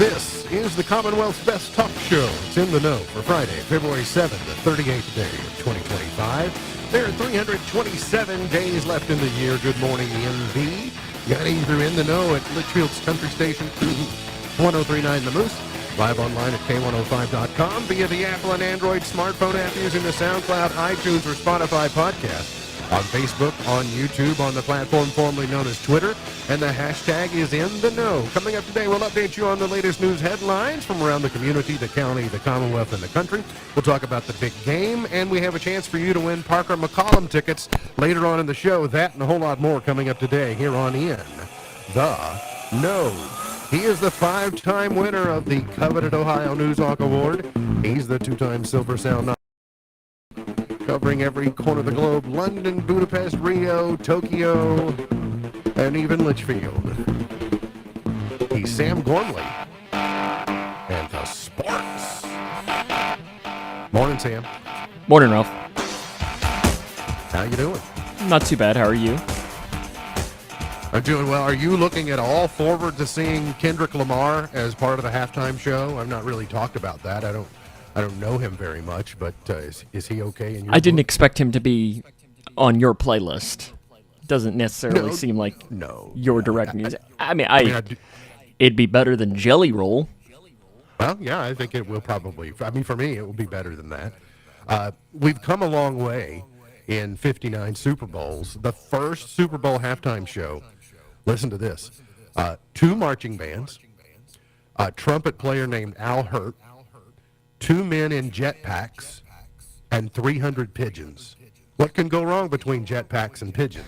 This is the Commonwealth's Best Talk Show. It's in the know for Friday, February 7th, the 38th day of 2025. There are 327 days left in the year. Good morning, NB. Guiding through In the Know at Litchfield's Country Station, 1039 The Moose. Live online at K105.com via the Apple and Android smartphone app using the SoundCloud, iTunes, or Spotify podcast. On Facebook, on YouTube, on the platform formerly known as Twitter, and the hashtag is In the Know. Coming up today, we'll update you on the latest news headlines from around the community, the county, the Commonwealth, and the country. We'll talk about the big game, and we have a chance for you to win Parker McCollum tickets later on in the show. That and a whole lot more coming up today here on In the Know. He is the 5-time winner of the coveted Ohio Newshawk Award. He's the 2-time Silver Sound, covering every corner of the globe: London, Budapest, Rio, Tokyo, and even Litchfield. He's Sam Gormley and the Sports. Morning, Sam. Morning, Ralph. How you doing? Not too bad. How are you? I'm doing well. Are you looking at all forward to seeing Kendrick Lamar as part of the halftime show? I've not really talked about that. I don't know him very much, but is he okay in your I didn't book? expect him to be on your playlist. Doesn't necessarily seem like your direct music. It'd be better than Jelly Roll. Well, yeah, I think it will probably. I mean, for me, it will be better than that. We've come a long way in 59 Super Bowls. The first Super Bowl halftime show, listen to this, 2 marching bands, a trumpet player named Al Hurt, 2 men in jetpacks, and 300 pigeons. What can go wrong between jetpacks and pigeons?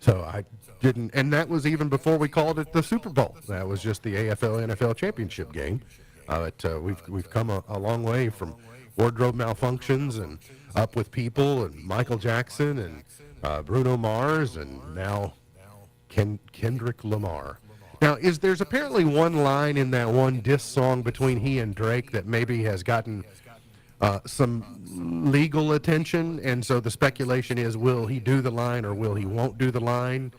So I didn't, and that was even before we called it the Super Bowl. That was just the AFL-NFL championship game. But we've come a long way from wardrobe malfunctions and Up with People and Michael Jackson and Bruno Mars and now Kendrick Lamar. Now, there's apparently one line in that one diss song between he and Drake that maybe has gotten some legal attention, and so the speculation is, will he do the line or will he won't do the line?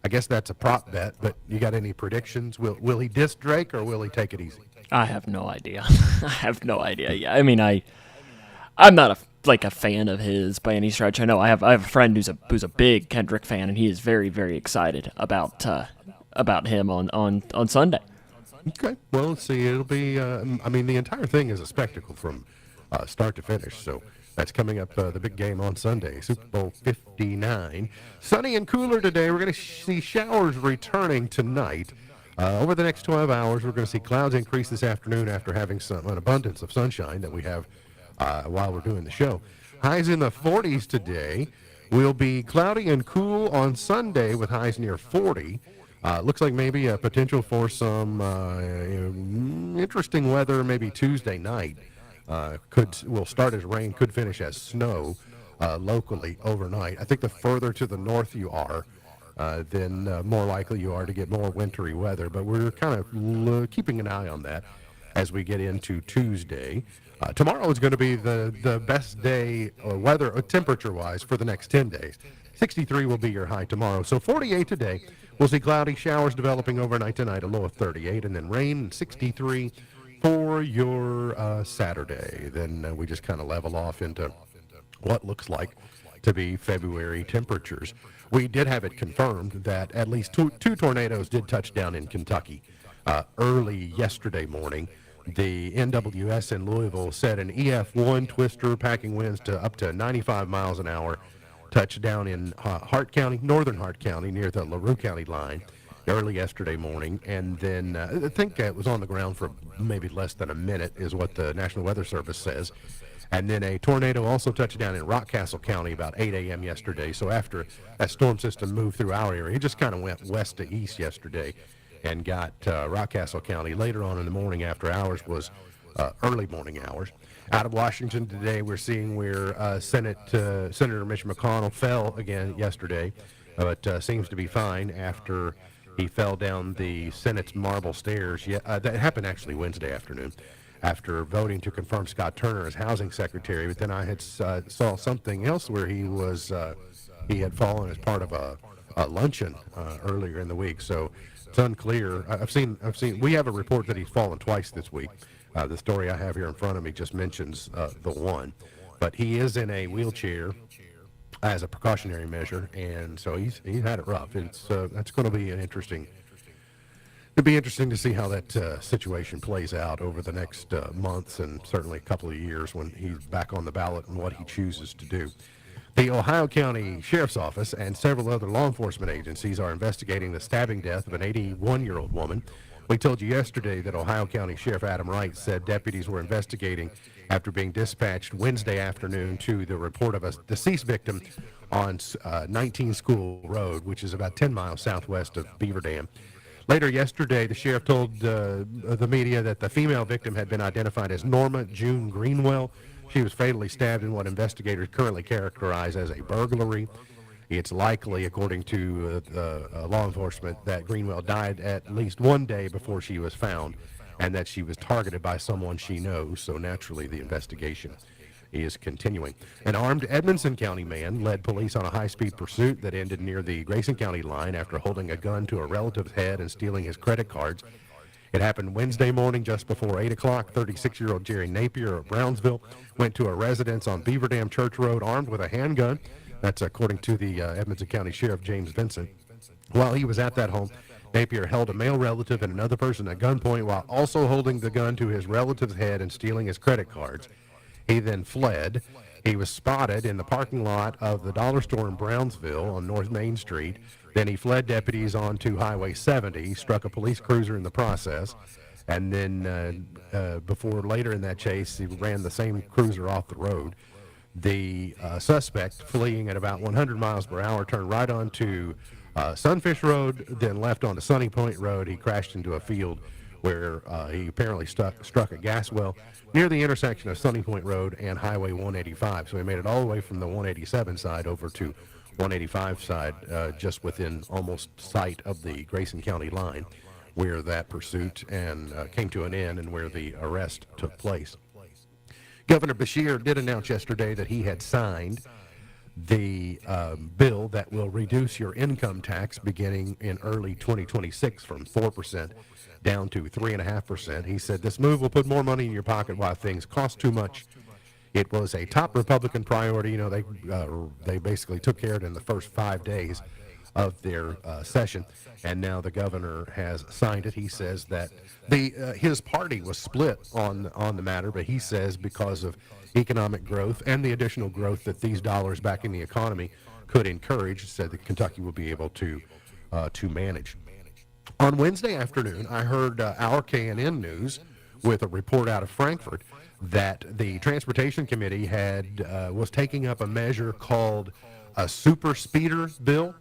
I guess that's a prop bet, but you got any predictions? Will he diss Drake or will he take it easy? I have no idea. I have no idea. Yeah, I mean, I'm not a fan of his by any stretch. I know I have a friend who's a big Kendrick fan, and he is very, very excited about him on Sunday. Okay, well, let's see. It'll be, the entire thing is a spectacle from start to finish, so that's coming up, the big game on Sunday, Super Bowl 59. Sunny and cooler today. We're going to see showers returning tonight. Over the next 12 hours, we're going to see clouds increase this afternoon after having an abundance of sunshine that we have while we're doing the show. Highs in the 40s today. Will be cloudy and cool on Sunday with highs near 40. Looks like maybe a potential for some interesting weather maybe Tuesday night. Will start as rain, could finish as snow locally overnight. I think the further to the north you are, then more likely you are to get more wintry weather. But we're kind of keeping an eye on that as we get into Tuesday. Tomorrow is going to be the best day weather temperature-wise for the next 10 days. 63 will be your high tomorrow. So 48 today. We'll see cloudy showers developing overnight tonight, a low of 38, and then rain, 63 for your Saturday. Then we just kind of level off into what looks like to be February temperatures. We did have it confirmed that at least two tornadoes did touch down in Kentucky early yesterday morning. The NWS in Louisville said an EF1 twister packing winds to up to 95 miles an hour touched down in Hart County, northern Hart County, near the LaRue County line early yesterday morning. And then I think it was on the ground for maybe less than a minute is what the National Weather Service says. And then a tornado also touched down in Rockcastle County about 8 a.m. yesterday. So after that storm system moved through our area, it just kind of went west to east yesterday and got Rockcastle County. Later on in the morning after hours was early morning hours. Out of Washington today, we're seeing where Senator Mitch McConnell fell again yesterday, but seems to be fine after he fell down the Senate's marble stairs. That happened actually Wednesday afternoon after voting to confirm Scott Turner as housing secretary. But then I had saw something else where he had fallen as part of a luncheon earlier in the week. So it's unclear. I've seen. We have a report that he's fallen twice this week. The story I have here in front of me just mentions the one, but he is in a wheelchair as a precautionary measure, and so he's had it rough. It's that's going to be an interesting. It'd be interesting to see how that situation plays out over the next months and certainly a couple of years when he's back on the ballot and what he chooses to do. The Ohio County Sheriff's Office and several other law enforcement agencies are investigating the stabbing death of an 81-year-old woman. We told you yesterday that Ohio County Sheriff Adam Wright said deputies were investigating after being dispatched Wednesday afternoon to the report of a deceased victim on 19 School Road, which is about 10 miles southwest of Beaver Dam. Later yesterday, the sheriff told the media that the female victim had been identified as Norma June Greenwell. She was fatally stabbed in what investigators currently characterize as a burglary. It's likely, according to law enforcement, that Greenwell died at least one day before she was found and that she was targeted by someone she knows, so naturally the investigation is continuing. An armed Edmonson County man led police on a high-speed pursuit that ended near the Grayson County line after holding a gun to a relative's head and stealing his credit cards. It happened Wednesday morning just before 8 o'clock. 36-year-old Jerry Napier of Brownsville went to a residence on Beaver Dam Church Road armed with a handgun. That's according to the Edmonson County Sheriff James Vincent. While he was at that home, Napier held a male relative and another person at gunpoint while also holding the gun to his relative's head and stealing his credit cards. He then fled. He was spotted in the parking lot of the dollar store in Brownsville on North Main Street. Then he fled deputies onto Highway 70, struck a police cruiser in the process, and then before later in that chase, he ran the same cruiser off the road. The suspect, fleeing at about 100 miles per hour, turned right onto Sunfish Road, then left onto Sunny Point Road. He crashed into a field where he apparently struck a gas well near the intersection of Sunny Point Road and Highway 185. So he made it all the way from the 187 side over to 185 side, just within almost sight of the Grayson County line, where that pursuit came to an end and where the arrest took place. Governor Beshear did announce yesterday that he had signed the bill that will reduce your income tax beginning in early 2026 from 4% down to 3.5%. He said this move will put more money in your pocket while things cost too much. It was a top Republican priority. You know, they basically took care of it in the first 5 days of their session, and now the governor has signed it. He says that his party was split on the matter, but he says because of economic growth and the additional growth that these dollars back in the economy could encourage, said that Kentucky will be able to manage. On Wednesday afternoon, I heard our KNN News with a report out of Frankfort that the Transportation Committee was taking up a measure called a super speeder bill.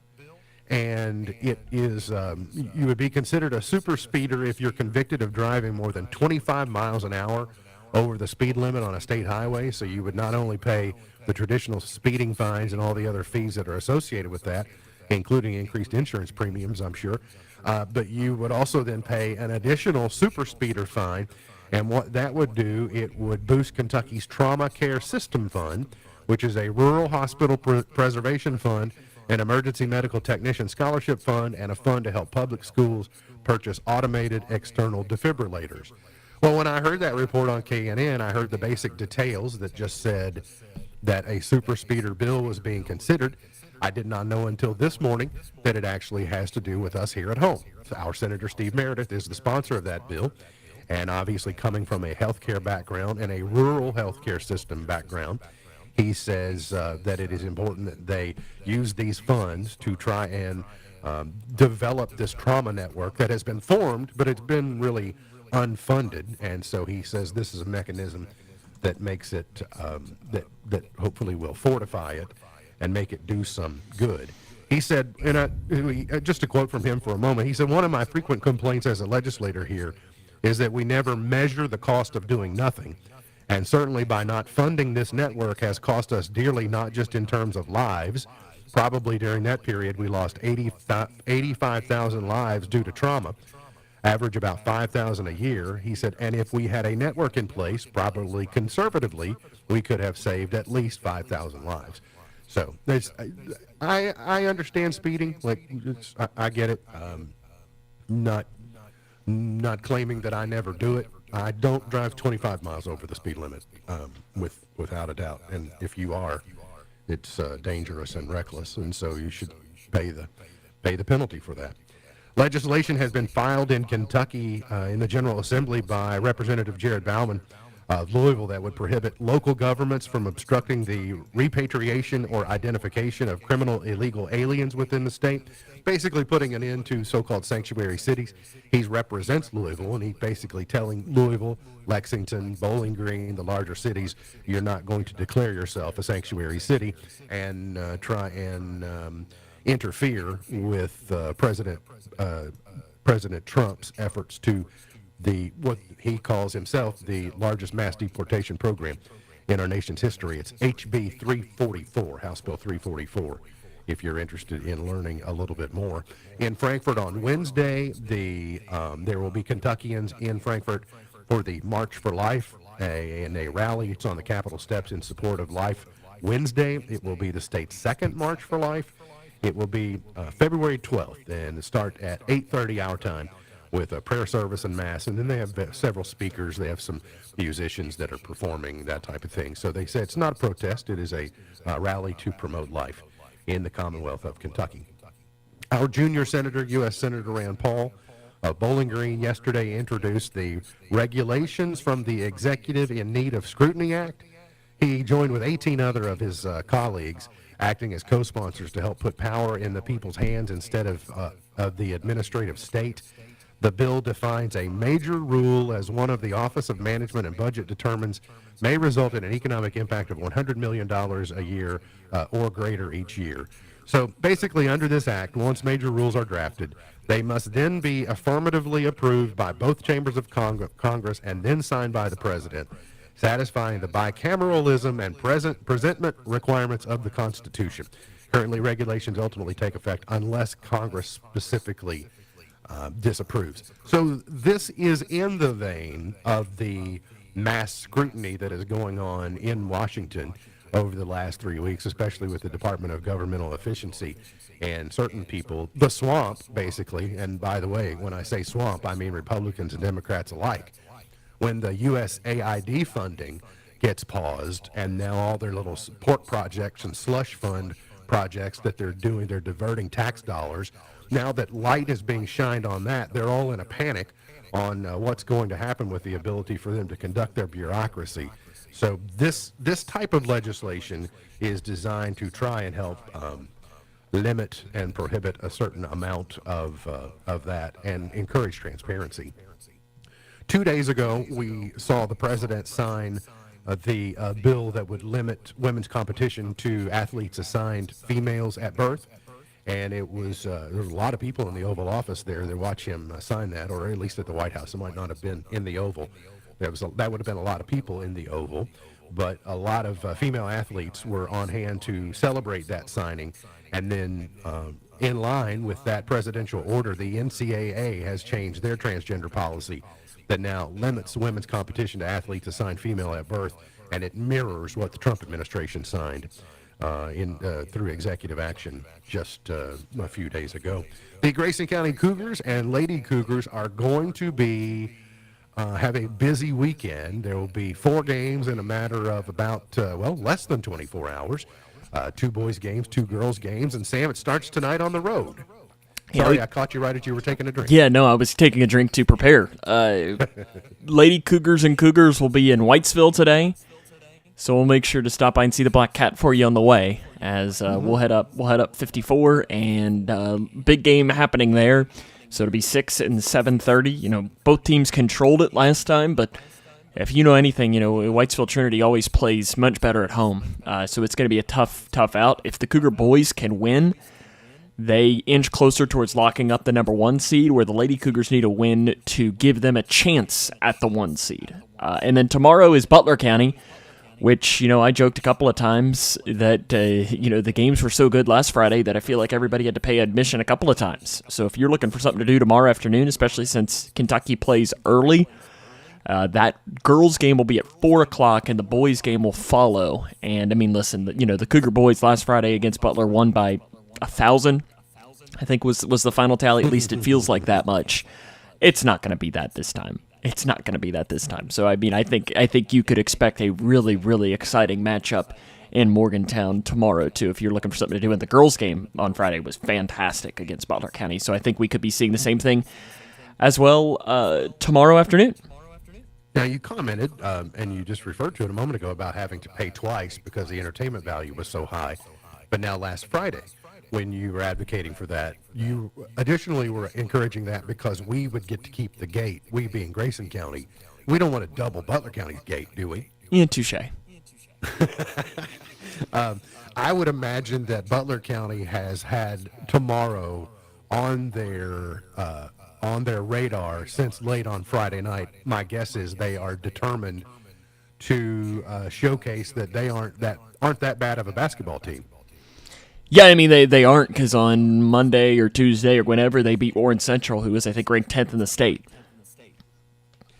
And it is, you would be considered a super speeder if you're convicted of driving more than 25 miles an hour over the speed limit on a state highway. So you would not only pay the traditional speeding fines and all the other fees that are associated with that, including increased insurance premiums, I'm sure, but you would also then pay an additional super speeder fine. And what that would do, it would boost Kentucky's Trauma Care System Fund, which is a rural hospital preservation fund, an emergency medical technician scholarship fund, and a fund to help public schools purchase automated external defibrillators. Well, when I heard that report on KNN, I heard the basic details that just said that a super speeder bill was being considered. I did not know until this morning that it actually has to do with us here at home. So our Senator Steve Meredith is the sponsor of that bill, and obviously coming from a healthcare background and a rural healthcare system background, he says that it is important that they use these funds to try and develop this trauma network that has been formed, but it's been really unfunded. And so he says this is a mechanism that makes it, that hopefully will fortify it and make it do some good. He said, and just to quote from him for a moment, he said, one of my frequent complaints as a legislator here is that we never measure the cost of doing nothing. And certainly by not funding this network has cost us dearly, not just in terms of lives. Probably during that period, we lost 85,000 lives due to trauma, average about 5,000 a year. He said, and if we had a network in place, probably conservatively, we could have saved at least 5,000 lives. So I understand speeding. Like I get it. Not not claiming that I never do it. I don't drive 25 miles over the speed limit, without a doubt. And if you are, it's dangerous and reckless, and so you should pay the penalty for that. Legislation has been filed in Kentucky in the General Assembly by Representative Jared Bauman of Louisville that would prohibit local governments from obstructing the repatriation or identification of criminal illegal aliens within the state, basically putting an end to so-called sanctuary cities. He represents Louisville, and he's basically telling Louisville, Lexington, Bowling Green, the larger cities, you're not going to declare yourself a sanctuary city and try and interfere with President Trump's efforts to what he calls himself the largest mass deportation program in our nation's history. It's HB 344, House Bill 344, if you're interested in learning a little bit more. In Frankfort on Wednesday, there will be Kentuckians in Frankfort for the March for Life, and a rally. It's on the Capitol steps in support of life Wednesday. It will be the state's second March for Life. It will be February 12th, and start at 8:30 our time with a prayer service and mass. And then they have several speakers. They have some musicians that are performing, that type of thing. So they say it's not a protest. It is a rally to promote life in the Commonwealth of Kentucky. Our junior senator, U.S. Senator Rand Paul of Bowling Green, yesterday introduced the Regulations from the Executive in Need of Scrutiny Act. He joined with 18 other of his colleagues acting as co-sponsors to help put power in the people's hands instead of the administrative state. The bill defines a major rule as one of the Office of Management and Budget determines may result in an economic impact of $100 million a year or greater each year. So basically, under this act, once major rules are drafted, they must then be affirmatively approved by both chambers of Congress and then signed by the president, satisfying the bicameralism and presentment requirements of the Constitution. Currently, regulations ultimately take effect unless Congress specifically disapproves. So this is in the vein of the mass scrutiny that is going on in Washington over the last 3 weeks, especially with the Department of Governmental Efficiency and certain people, the swamp, basically. And by the way, when I say swamp, I mean Republicans and Democrats alike. When the USAID funding gets paused, and now all their little support projects and slush fund projects that they're doing, they're diverting tax dollars. Now that light is being shined on that, they're all in a panic on what's going to happen with the ability for them to conduct their bureaucracy. So this type of legislation is designed to try and help limit and prohibit a certain amount of that and encourage transparency. 2 days ago, we saw the president sign the bill that would limit women's competition to athletes assigned females at birth. And it was, there was a lot of people in the Oval Office there that watched him sign that, or at least at the White House. It might not have been in the Oval. That would have been a lot of people in the Oval, but a lot of female athletes were on hand to celebrate that signing. And then in line with that presidential order, the NCAA has changed their transgender policy that now limits women's competition to athletes assigned female at birth, and it mirrors what the Trump administration signed through executive action just a few days ago. The Grayson County Cougars and Lady Cougars are going to have a busy weekend. There will be 4 games in a matter of about, less than 24 hours. 2 boys games, 2 girls games, and Sam, it starts tonight on the road. Sorry, I caught you right as you were taking a drink. Yeah, no, I was taking a drink to prepare. Lady Cougars and Cougars will be in Whitesville today, so we'll make sure to stop by and see the Black Cat for you on the way. As we'll head up 54, and big game happening there. So it'll be 6 and 7:30. You know, both teams controlled it last time, but if you know anything, you know Whitesville Trinity always plays much better at home. So it's going to be a tough out. If the Cougar boys can win, they inch closer towards locking up the number 1 seed, where the Lady Cougars need a win to give them a chance at the 1 seed. And then tomorrow is Butler County, which, you know, I joked a couple of times that, the games were so good last Friday that I feel like everybody had to pay admission a couple of times. So if you're looking for something to do tomorrow afternoon, especially since Kentucky plays early, That girls' game will be at 4 o'clock, and the boys' game will follow. And, I mean, listen, the Cougar boys last Friday against Butler won by 1,000, I think was the final tally. At least it feels like that much. It's not going to be that this time. It's not going to be that this time. So, I mean, I think you could expect a really, really exciting matchup in Morgantown tomorrow, too, if you're looking for something to do. And the girls' game on Friday was fantastic against Butler County. So I think we could be seeing the same thing as well tomorrow afternoon. Now, you commented, and you just referred to it a moment ago, about having to pay twice because the entertainment value was so high. But now last Friday, when you were advocating for that, you additionally were encouraging that because we would get to keep the gate, we being Grayson County. We don't want to double Butler County's gate, do we? Yeah, touche. I would imagine that Butler County has had tomorrow on their radar since late on Friday night. My guess is they are determined to showcase that they aren't that bad of a basketball team. Yeah, I mean, they aren't, because on Monday or Tuesday or whenever, they beat Warren Central, who was, I think, ranked 10th in the state.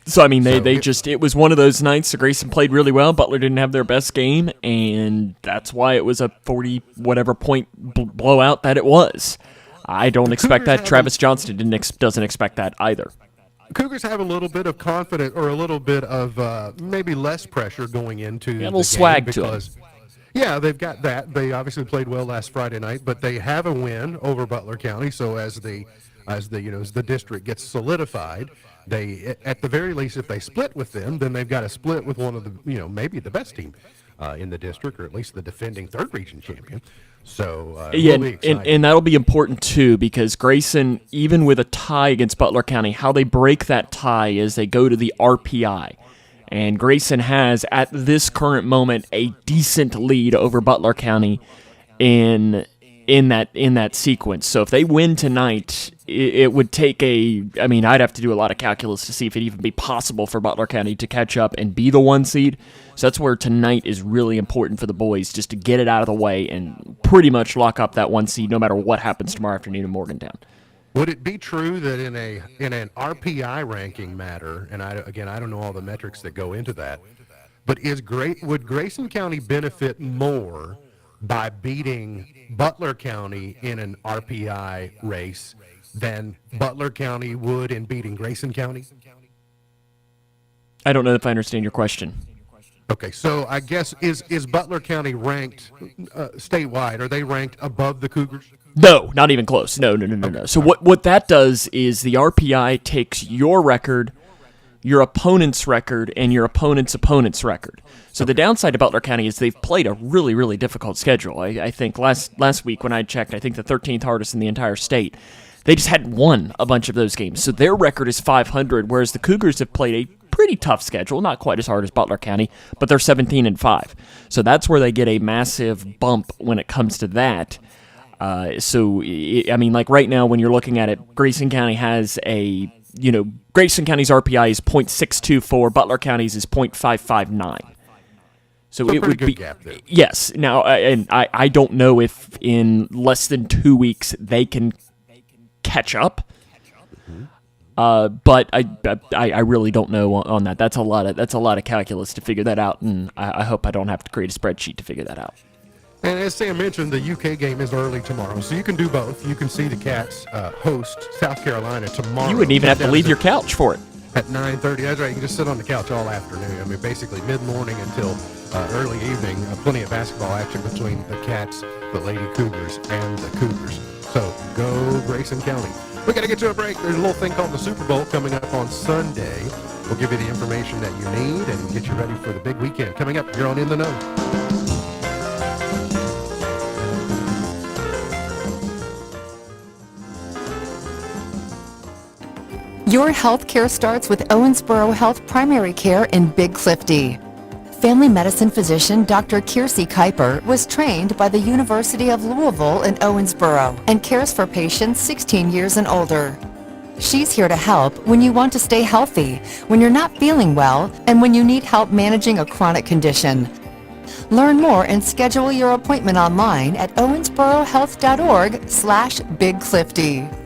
So, I mean, it was one of those nights that Grayson played really well. Butler didn't have their best game, and that's why it was a 40-whatever point blowout that it was. I don't expect that. Travis Johnston doesn't expect that either. Cougars have a little bit of confidence, or a little bit of maybe less pressure going into a little swag to them. Yeah, they've got that. They obviously played well last Friday night, but they have a win over Butler County. So as the district gets solidified, they, at the very least, if they split with them, then they've got to split with one of the, maybe the best team in the district, or at least the defending third region champion. So yeah, we'll be excited. And that'll be important too, because Grayson, even with a tie against Butler County, how they break that tie is they go to the RPI. And Grayson has, at this current moment, a decent lead over Butler County in that sequence. So if they win tonight, it would take I'd have to do a lot of calculus to see if it'd even be possible for Butler County to catch up and be the 1 seed. So that's where tonight is really important for the boys, just to get it out of the way and pretty much lock up that 1 seed no matter what happens tomorrow afternoon in Morgantown. Would it be true that in an RPI ranking matter, and I don't know all the metrics that go into that, but would Grayson County benefit more by beating Butler County in an RPI race than Butler County would in beating Grayson County? I don't know if I understand your question. Okay, so I guess is Butler County ranked statewide? Are they ranked above the Cougars? No, not even close. No. So what that does is the RPI takes your record, your opponent's record, and your opponent's record. So the downside to Butler County is they've played a really, really difficult schedule. I think last week when I checked, I think the 13th hardest in the entire state. They just hadn't won a bunch of those games. So their record is 500, whereas the Cougars have played a pretty tough schedule, not quite as hard as Butler County, but they're 17-5. So that's where they get a massive bump when it comes to that. Like right now when you're looking at it, Grayson County has Grayson County's RPI is .624, Butler County's is .559. So it would be gap there. Yes. Now, and I don't know if in less than 2 weeks they can catch up. But I really don't know on that. That's a lot of calculus to figure that out, and I hope I don't have to create a spreadsheet to figure that out. And as Sam mentioned, the UK game is early tomorrow, so you can do both. You can see the Cats host South Carolina tomorrow. You wouldn't even have to leave your couch for it. At 9:30. That's right. You can just sit on the couch all afternoon. I mean, basically mid-morning until early evening. Plenty of basketball action between the Cats, the Lady Cougars, and the Cougars. So go Grayson County. We got to get to a break. There's a little thing called the Super Bowl coming up on Sunday. We'll give you the information that you need and get you ready for the big weekend. Coming up, you're on In the Know. Your health care starts with Owensboro Health Primary Care in Big Clifty. Family medicine physician Dr. Kiersey Kuiper was trained by the University of Louisville in Owensboro and cares for patients 16 years and older. She's here to help when you want to stay healthy, when you're not feeling well, and when you need help managing a chronic condition. Learn more and schedule your appointment online at owensborohealth.org/BigClifty.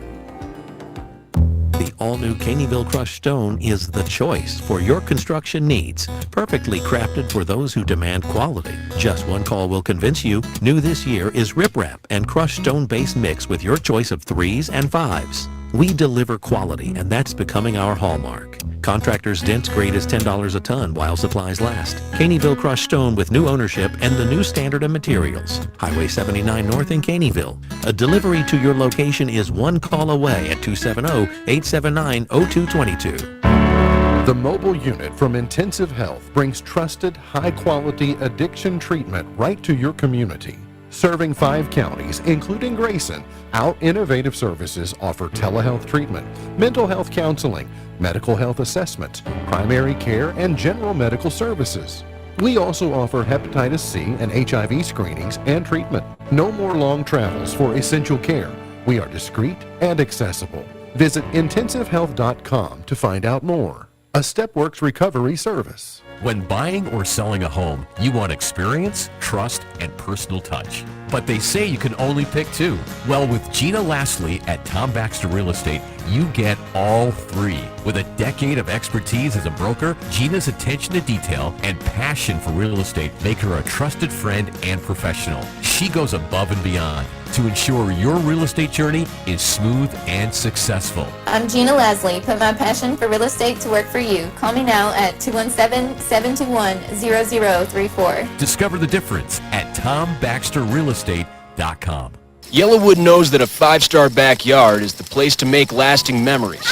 The all-new Caneyville crushed stone is the choice for your construction needs. Perfectly crafted for those who demand quality. Just one call will convince you. New this year is riprap and crushed stone-based mix with your choice of 3s and 5s. We deliver quality, and that's becoming our hallmark. Contractors' dense grade is $10 a ton while supplies last. Caneyville crushed stone with new ownership and the new standard of materials. Highway 79 North in Caneyville. A delivery to your location is one call away at 270-879-0222. The mobile unit from Intensive Health brings trusted, high-quality addiction treatment right to your community. Serving 5 counties, including Grayson, our innovative services offer telehealth treatment, mental health counseling, medical health assessments, primary care, and general medical services. We also offer hepatitis C and HIV screenings and treatment. No more long travels for essential care. We are discreet and accessible. Visit intensivehealth.com to find out more. A StepWorks recovery service. When buying or selling a home, you want experience, trust, and personal touch. But they say you can only pick 2. Well, with Gina Lastly at Tom Baxter Real Estate, you get all 3. With a decade of expertise as a broker, Gina's attention to detail and passion for real estate make her a trusted friend and professional. She goes above and beyond to ensure your real estate journey is smooth and successful. I'm Gina Leslie. Put my passion for real estate to work for you. Call me now at 217-721-0034. Discover the difference at TomBaxterRealEstate.com. Yellowwood knows that a 5-star backyard is the place to make lasting memories.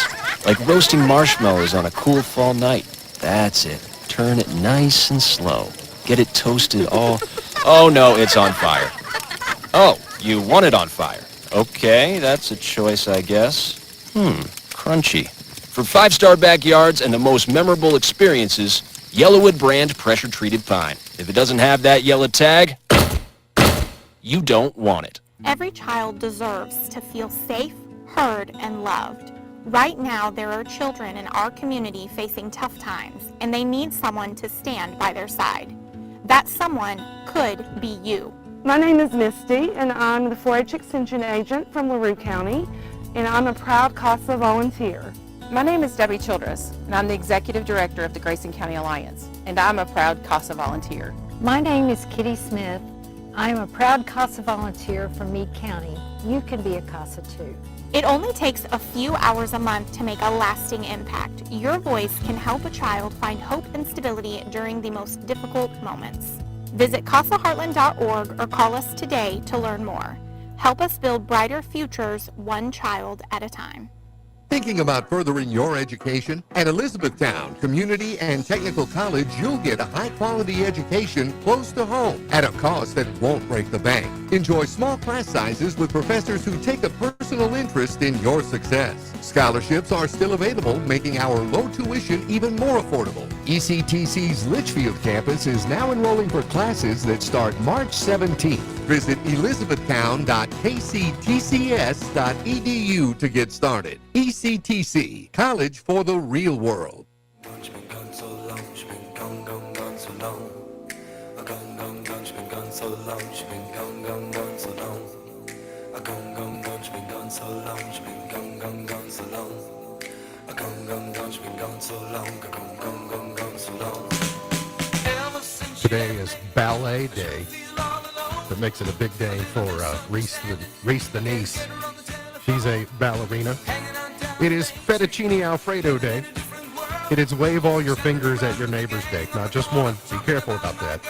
Like roasting marshmallows on a cool fall night. That's it. Turn it nice and slow. Get it toasted all... Oh no, it's on fire. Oh, you want it on fire. Okay, that's a choice, I guess. Crunchy. For 5-star backyards and the most memorable experiences, Yellowwood brand pressure-treated pine. If it doesn't have that yellow tag, you don't want it. Every child deserves to feel safe, heard, and loved. Right now, there are children in our community facing tough times, and they need someone to stand by their side. That someone could be you. My name is Misty, and I'm the 4-H Extension Agent from LaRue County, and I'm a proud CASA volunteer. My name is Debbie Childress, and I'm the Executive Director of the Grayson County Alliance, and I'm a proud CASA volunteer. My name is Kitty Smith. I am a proud CASA volunteer from Meade County. You can be a CASA too. It only takes a few hours a month to make a lasting impact. Your voice can help a child find hope and stability during the most difficult moments. Visit CASAHeartland.org or call us today to learn more. Help us build brighter futures, one child at a time. Thinking about furthering your education? At Elizabethtown Community and Technical College, you'll get a high-quality education close to home at a cost that won't break the bank. Enjoy small class sizes with professors who take a personal interest in your success. Scholarships are still available, making our low tuition even more affordable. ECTC's Litchfield campus is now enrolling for classes that start March 17th. Visit elizabethtown.kctcs.edu to get started. ECTC, College for the Real World. Today is Ballet Day. That makes it a big day for Reese the niece. She's a ballerina. It is Fettuccine Alfredo Day. It is Wave All Your Fingers at Your Neighbor's Day. Not just one. Be careful about that.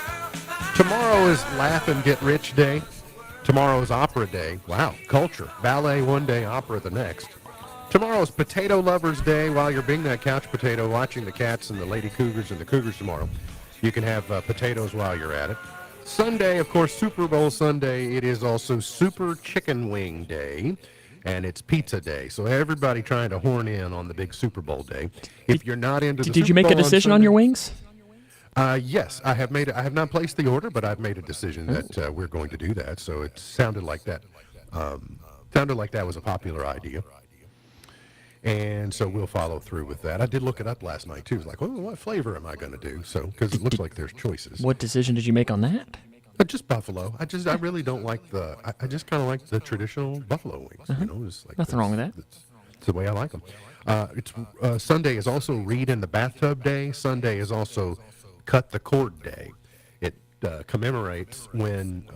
Tomorrow is Laugh and Get Rich Day. Tomorrow is Opera Day. Wow, culture. Ballet one day, opera the next. Tomorrow is Potato Lovers Day. While you're being that couch potato, watching the Cats and the Lady Cougars and the Cougars tomorrow, you can have potatoes while you're at it. Sunday, of course, Super Bowl Sunday. It is also Super Chicken Wing Day, and it's Pizza Day. So everybody trying to horn in on the big Super Bowl day. If you're not into the Did Super you make Bowl a decision on your wings? Yes, I have not placed the order, but I've made a decision that we're going to do that. So it sounded like that. Sounded like that was a popular idea. And so we'll follow through with that. I did look it up last night, too. It was like, what flavor am I going to do? So, because it looks like there's choices. What decision did you make on that? Just buffalo. I really don't like I just kind of like the traditional buffalo wings. You know, it's like Nothing wrong with that. It's the way I like them. Sunday is also read in the bathtub day. Sunday is also cut the cord day. It commemorates when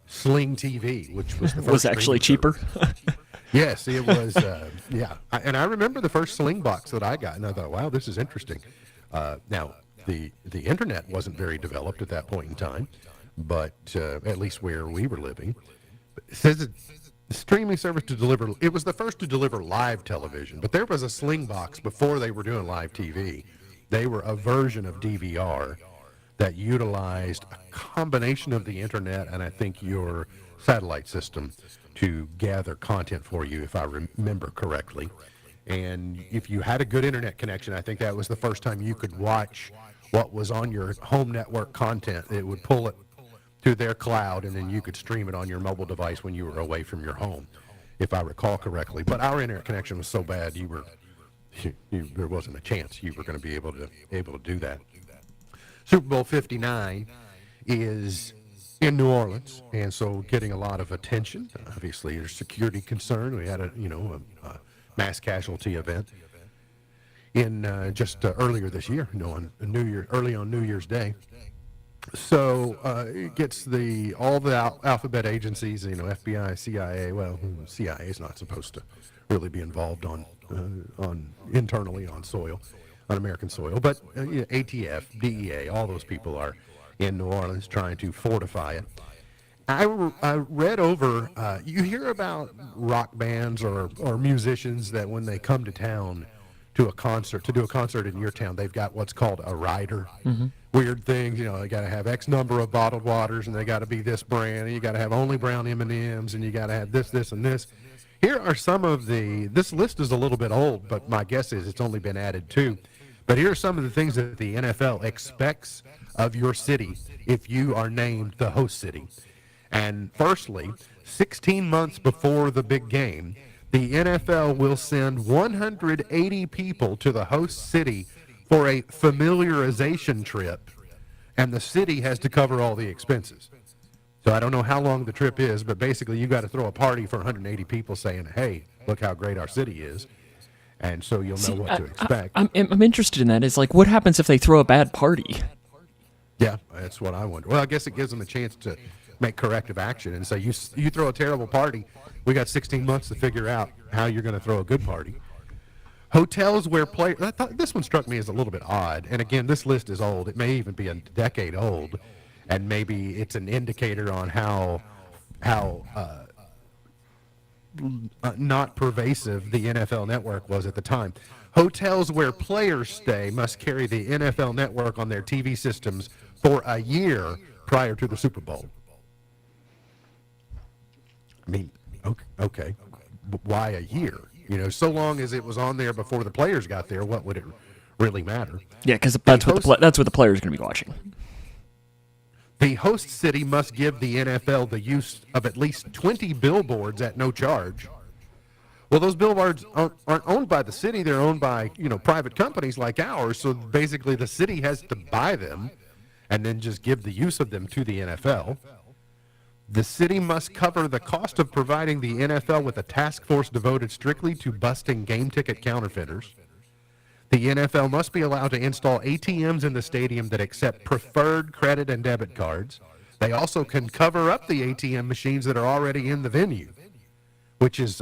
Sling TV, which was the first Was actually cheaper. Yes, it was. And I remember the first Sling box that I got, and I thought, wow, this is interesting. Now, the internet wasn't very developed at that point in time, but at least where we were living. It says the streaming service to deliver, it was the first to deliver live television, but there was a Sling box before they were doing live TV. They were a version of DVR that utilized a combination of the internet and I think your satellite system to gather content for you, if I remember correctly. And if you had a good internet connection, I think that was the first time you could watch what was on your home network content. It would pull it to their cloud, and then you could stream it on your mobile device when you were away from your home, if I recall correctly. But our internet connection was so bad, there wasn't a chance you were going to be able to do that. Super Bowl 59 is in New Orleans, and so getting a lot of attention. Obviously, there's security concern. We had a mass casualty event in just earlier this year, early on New Year's Day. So it gets all the alphabet agencies, FBI, CIA. Well, CIA is not supposed to really be involved on internally on American soil, but ATF, DEA, all those people are in New Orleans trying to fortify it. I read over. You hear about rock bands or musicians that when they come to town to do a concert in your town, they've got what's called a rider. Mm-hmm. Weird things, they got to have X number of bottled waters, and they got to be this brand, and you got to have only brown M&Ms, and you got to have this, and this. Here are some of this list is a little bit old, but my guess is it's only been added to. But here are some of the things that the NFL expects of your city if you are named the host city. And firstly, 16 months before the big game, the NFL will send 180 people to the host city for a familiarization trip, and the city has to cover all the expenses. So I don't know how long the trip is, but basically you got to throw a party for 180 people saying, hey, look how great our city is. And so you'll know what to expect. I'm interested in that. Is like, what happens if they throw a bad party? Yeah, that's what I wonder. Well, I guess it gives them a chance to make corrective action and say, you throw a terrible party, we got 16 months to figure out how you're going to throw a good party. Hotels where players, I thought this one struck me as a little bit odd. And again, this list is old. It may even be a decade old, and maybe it's an indicator on how not pervasive the NFL network was at the time. Hotels where players stay must carry the NFL network on their TV systems for a year prior to the Super Bowl. I mean, okay, but why a year? So long as it was on there before the players got there, what would it really matter? Yeah, because that's what the players are going to be watching. The host city must give the NFL the use of at least 20 billboards at no charge. Well, those billboards aren't owned by the city; they're owned by private companies like ours. So basically, the city has to buy them, and then just give the use of them to the NFL. The city must cover the cost of providing the NFL with a task force devoted strictly to busting game ticket counterfeiters. The NFL must be allowed to install ATMs in the stadium that accept preferred credit and debit cards. They also can cover up the ATM machines that are already in the venue, which is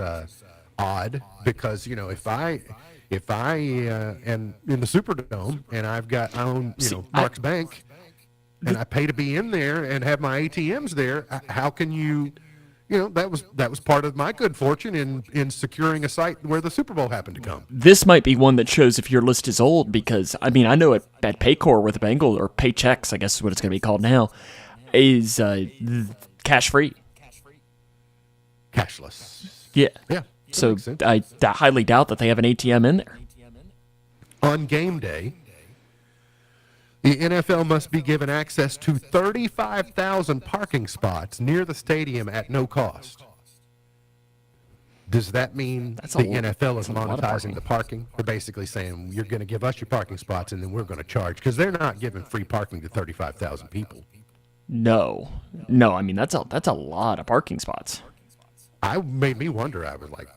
odd because if I am in the Superdome and I own Mark's Bank, and I pay to be in there and have my ATMs there, how can you, that was part of my good fortune in securing a site where the Super Bowl happened to come. This might be one that shows if your list is old because, I know at Paycor with the Bengals, or Paychex, I guess is what it's going to be called now, is cash-free. Cashless. Yeah. Yeah. So I highly doubt that they have an ATM in there. On game day, the NFL must be given access to 35,000 parking spots near the stadium at no cost. Does that mean the NFL is monetizing the parking? They're basically saying, you're going to give us your parking spots and then we're going to charge, because they're not giving free parking to 35,000 people. No, that's a lot of parking spots. I made me wonder. I was like,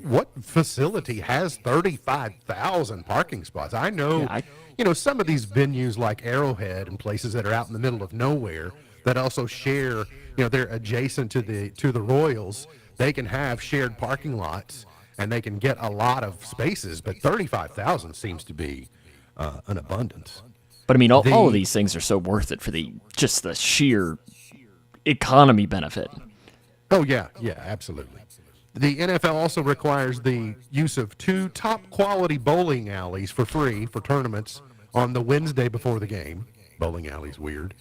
what facility has 35,000 parking spots? I know, some of these venues like Arrowhead and places that are out in the middle of nowhere that also share, they're adjacent to the Royals. They can have shared parking lots and they can get a lot of spaces, but 35,000 seems to be an abundance. But I mean, all of these things are so worth it for just the sheer economy benefit. Oh, yeah, absolutely. The NFL also requires the use of 2 top-quality bowling alleys for free for tournaments on the Wednesday before the game. Bowling alley's weird.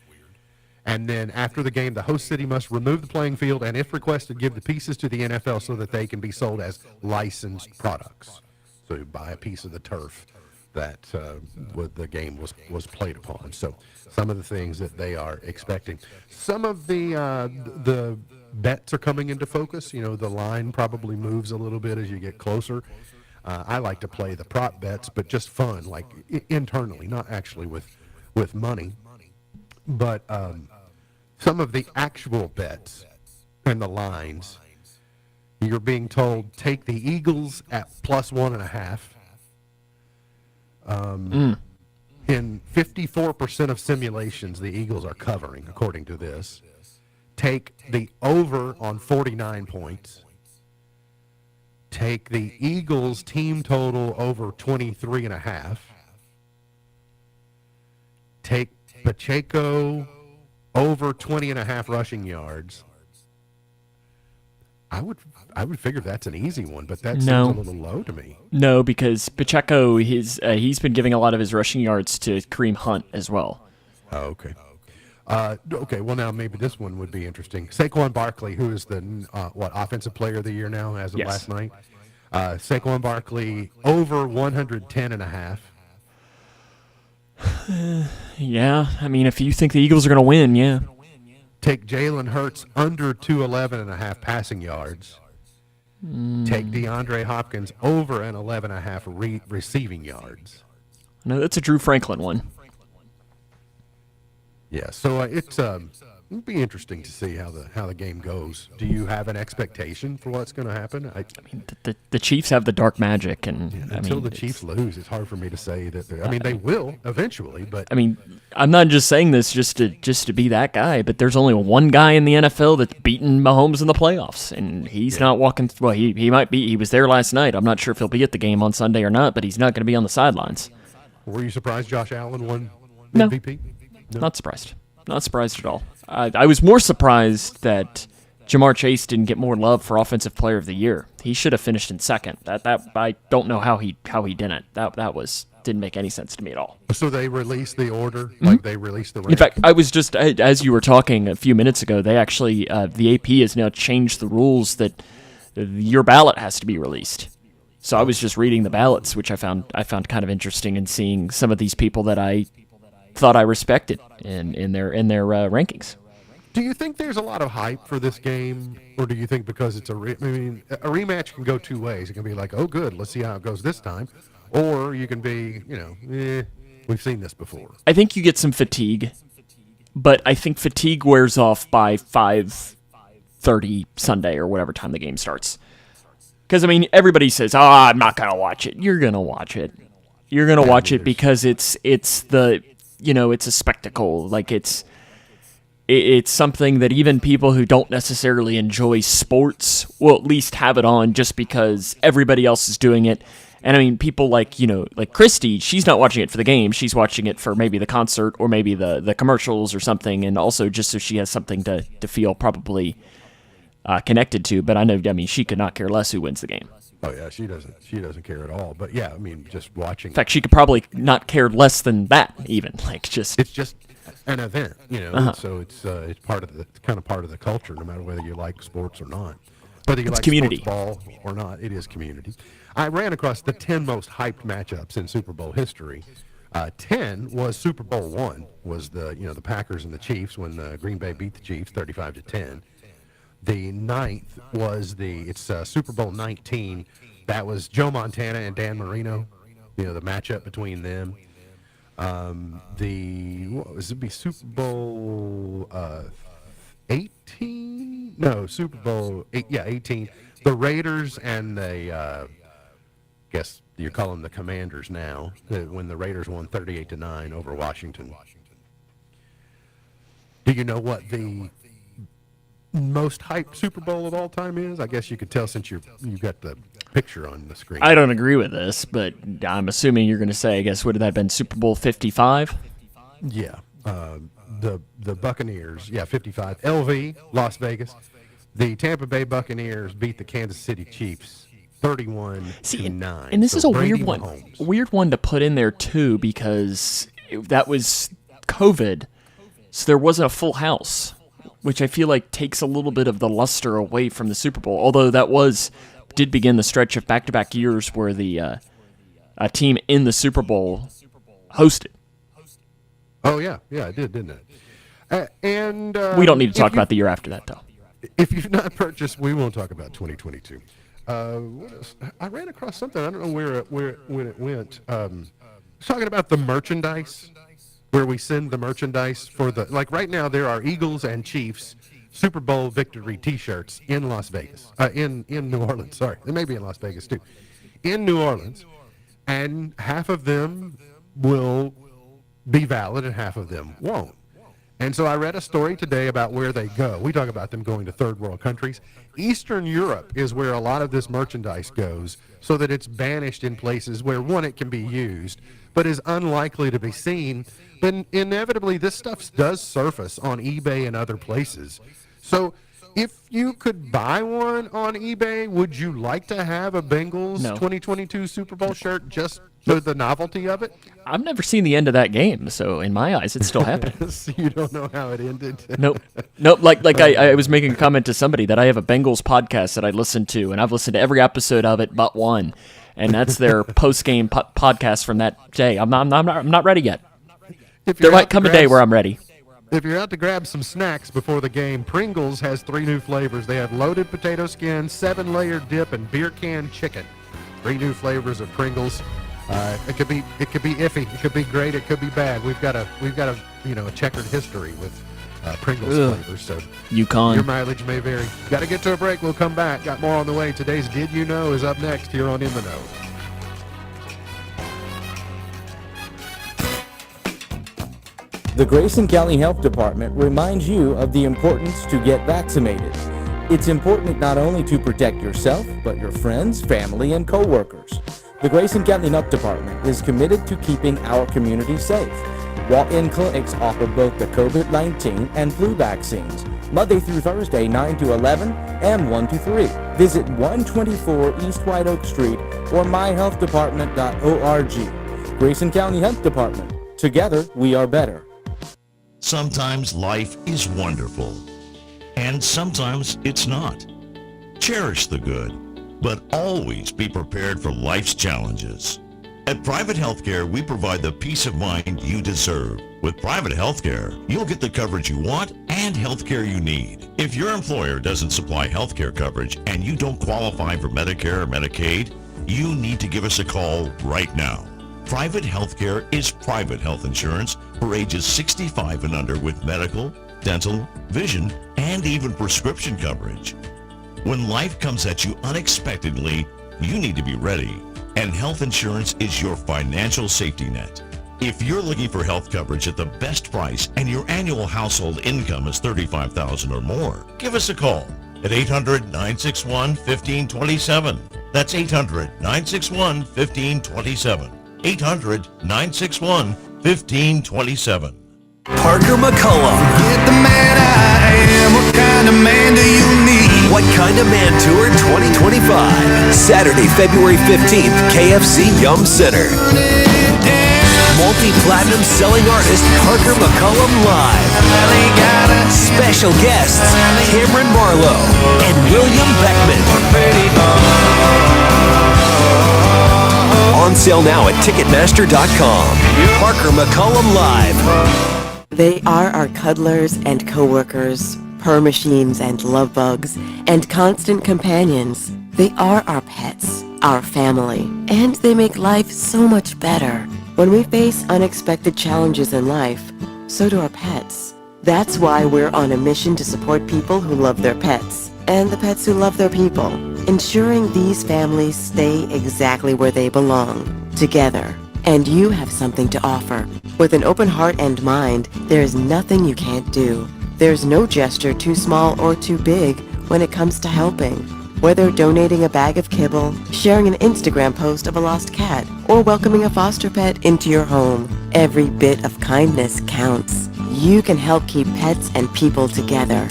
And then after the game, the host city must remove the playing field and, if requested, give the pieces to the NFL so that they can be sold as licensed products. So you buy a piece of the turf that the game was played upon. So some of the things that they are expecting. Some of the bets are coming into focus. The line probably moves a little bit as you get closer. I like to play the prop bets, but just fun, like internally, not actually with money. But some of the actual bets and the lines, you're being told take the Eagles at +1.5. In 54% of simulations, the Eagles are covering, according to this. Take the over on 49 points. Take the Eagles team total over 23.5. Take Pacheco over 20.5 rushing yards. I would figure that's an easy one, but that seems a little low to me. No, because Pacheco, he's been giving a lot of his rushing yards to Kareem Hunt as well. Oh, okay. Okay, well, now maybe this one would be interesting. Saquon Barkley, who is the Offensive Player of the Year now as of last night. Saquon Barkley over 110.5. Yeah, I mean, if you think the Eagles are going to win, yeah. Take Jalen Hurts under 211.5 passing yards. Take DeAndre Hopkins over an 11.5 receiving yards. No, that's a Drew Franklin one. Yeah, so it'll be interesting to see how the game goes. Do you have an expectation for what's going to happen? I mean, the Chiefs have the dark magic, and until the Chiefs lose, it's hard for me to say that. They will eventually, but I mean, I'm not just saying this just to be that guy, but there's only one guy in the NFL that's beaten Mahomes in the playoffs, and he's not walking. Well, he might be. He was there last night. I'm not sure if he'll be at the game on Sunday or not, but he's not going to be on the sidelines. Were you surprised Josh Allen won No. MVP? No. Not surprised. Not surprised at all. I was more surprised that Jamar Chase didn't get more love for Offensive Player of the Year. He should have finished in second. That I don't know how he didn't. That didn't make any sense to me at all. So they released the order, like they released the rank. In fact, I was just as you were talking a few minutes ago. They actually the AP has now changed the rules that your ballot has to be released. So I was just reading the ballots, which I found kind of interesting, and seeing some of these people that I thought I respected in their rankings. Do you think there's a lot of hype for this game, or do you think because it's a rematch can go two ways? It can be like, oh, good, let's see how it goes this time, or you can be, we've seen this before. I think you get some fatigue, but I think fatigue wears off by 5:30 Sunday or whatever time the game starts. Because everybody says, I'm not gonna watch it. You're gonna watch it. You're gonna watch it because it's a spectacle. Like it's something that even people who don't necessarily enjoy sports will at least have it on just because everybody else is doing it. And people like Christy, she's not watching it for the game. She's watching it for maybe the concert or maybe the commercials or something. And also just so she has something to feel probably connected to. But I know, she could not care less who wins the game. Oh yeah, she doesn't care at all. But yeah, just watching. In fact, she could probably not care less than that even. It's just an event, So it's part of the culture, no matter whether you like sports or not. Whether you like community. Sports ball or not, it is community. I ran across the 10 most hyped matchups in Super Bowl history. 10 was Super Bowl I, was the Packers and the Chiefs when Green Bay beat the Chiefs 35-10. The 9th was it's Super Bowl 19. That was Joe Montana and Dan Marino, the matchup between them. Super Bowl 18? No, Super Bowl, 18. The Raiders and the, guess you call them the Commanders now, when the Raiders won 38-9 over Washington. Do you know what the most hyped Super Bowl of all time is? I guess you could tell since you got the picture on the screen. I don't agree with this, but I'm assuming you're going to say, I guess, would that have been Super Bowl 55? Yeah. The Buccaneers, 55. LV, Las Vegas. The Tampa Bay Buccaneers beat the Kansas City Chiefs 31-9. And this is a Brady weird one. Mahomes. Weird one to put in there too, because that was COVID, so there wasn't a full house, which I feel like takes a little bit of the luster away from the Super Bowl. Although that did begin the stretch of back-to-back years where the a team in the Super Bowl hosted. Oh yeah, it did, didn't it? And we don't need to talk about the year after that, though. If you've not purchased, we won't talk about 2022. What else? I ran across something. I don't know where it went. Talking about the merchandise, where we send the merchandise for like right now there are Eagles and Chiefs Super Bowl victory T-shirts in Las Vegas, in New Orleans. Sorry, they may be in Las Vegas too. In New Orleans, and half of them will be valid and half of them won't. And so I read a story today about where they go. We talk about them going to third world countries. Eastern Europe is where a lot of this merchandise goes, so that it's banished in places where, one, it can be used, but is unlikely to be seen. But inevitably, this stuff does surface on eBay and other places. So if you could buy one on eBay, would you like to have a Bengals 2022 Super Bowl shirt just for the novelty of it? I've never seen the end of that game, so in my eyes, it's still happening. So you don't know how it ended? Nope. Like I was making a comment to somebody that I have a Bengals podcast that I listen to, and I've listened to every episode of it but one, and that's their post-game podcast from that day. I'm not ready yet. There might come a day where I'm ready. If you're out to grab some snacks before the game, Pringles has 3 new flavors. They have loaded potato skin, 7-layer dip, and beer can chicken. 3 new flavors of Pringles. It could be iffy. It could be great. It could be bad. We've got a checkered history with Pringles flavors. So Yukon. Your mileage may vary. Got to get to a break. We'll come back. Got more on the way. Today's Did You Know is up next here on In the Know. The Grayson County Health Department reminds you of the importance to get vaccinated. It's important not only to protect yourself, but your friends, family, and co-workers. The Grayson County Health Department is committed to keeping our community safe. Walk-in clinics offer both the COVID-19 and flu vaccines, Monday through Thursday, 9 to 11 and 1 to 3. Visit 124 East White Oak Street or myhealthdepartment.org. Grayson County Health Department. Together, we are better. Sometimes life is wonderful, and sometimes it's not. Cherish the good, but always be prepared for life's challenges. At Private Healthcare, we provide the peace of mind you deserve. With Private Healthcare, you'll get the coverage you want and healthcare you need. If your employer doesn't supply healthcare coverage and you don't qualify for Medicare or Medicaid, you need to give us a call right now. Private Healthcare is private health insurance for ages 65 and under with medical, dental, vision, and even prescription coverage. When life comes at you unexpectedly, you need to be ready, and health insurance is your financial safety net. If you're looking for health coverage at the best price and your annual household income is $35,000 or more, give us a call at 800-961-1527. That's 800-961-1527. 800-961-1527. Parker McCullum. Get the man I am. What kind of man do you need? What Kind of Man Tour 2025. Saturday, February 15th, KFC Yum Center. Multi-platinum selling artist Parker McCullum live. Special guests Cameron Marlowe and William Beckman. On sale now at Ticketmaster.com. Parker McCullum Live. They are our cuddlers and co-workers, purr machines and love bugs, and constant companions. They are our pets, our family, and they make life so much better. When we face unexpected challenges in life, so do our pets. That's why we're on a mission to support people who love their pets and the pets who love their people, ensuring these families stay exactly where they belong, together. And you have something to offer. With an open heart and mind, there's nothing you can't do. There's no gesture too small or too big when it comes to helping. Whether donating a bag of kibble, sharing an Instagram post of a lost cat, or welcoming a foster pet into your home, every bit of kindness counts. You can help keep pets and people together.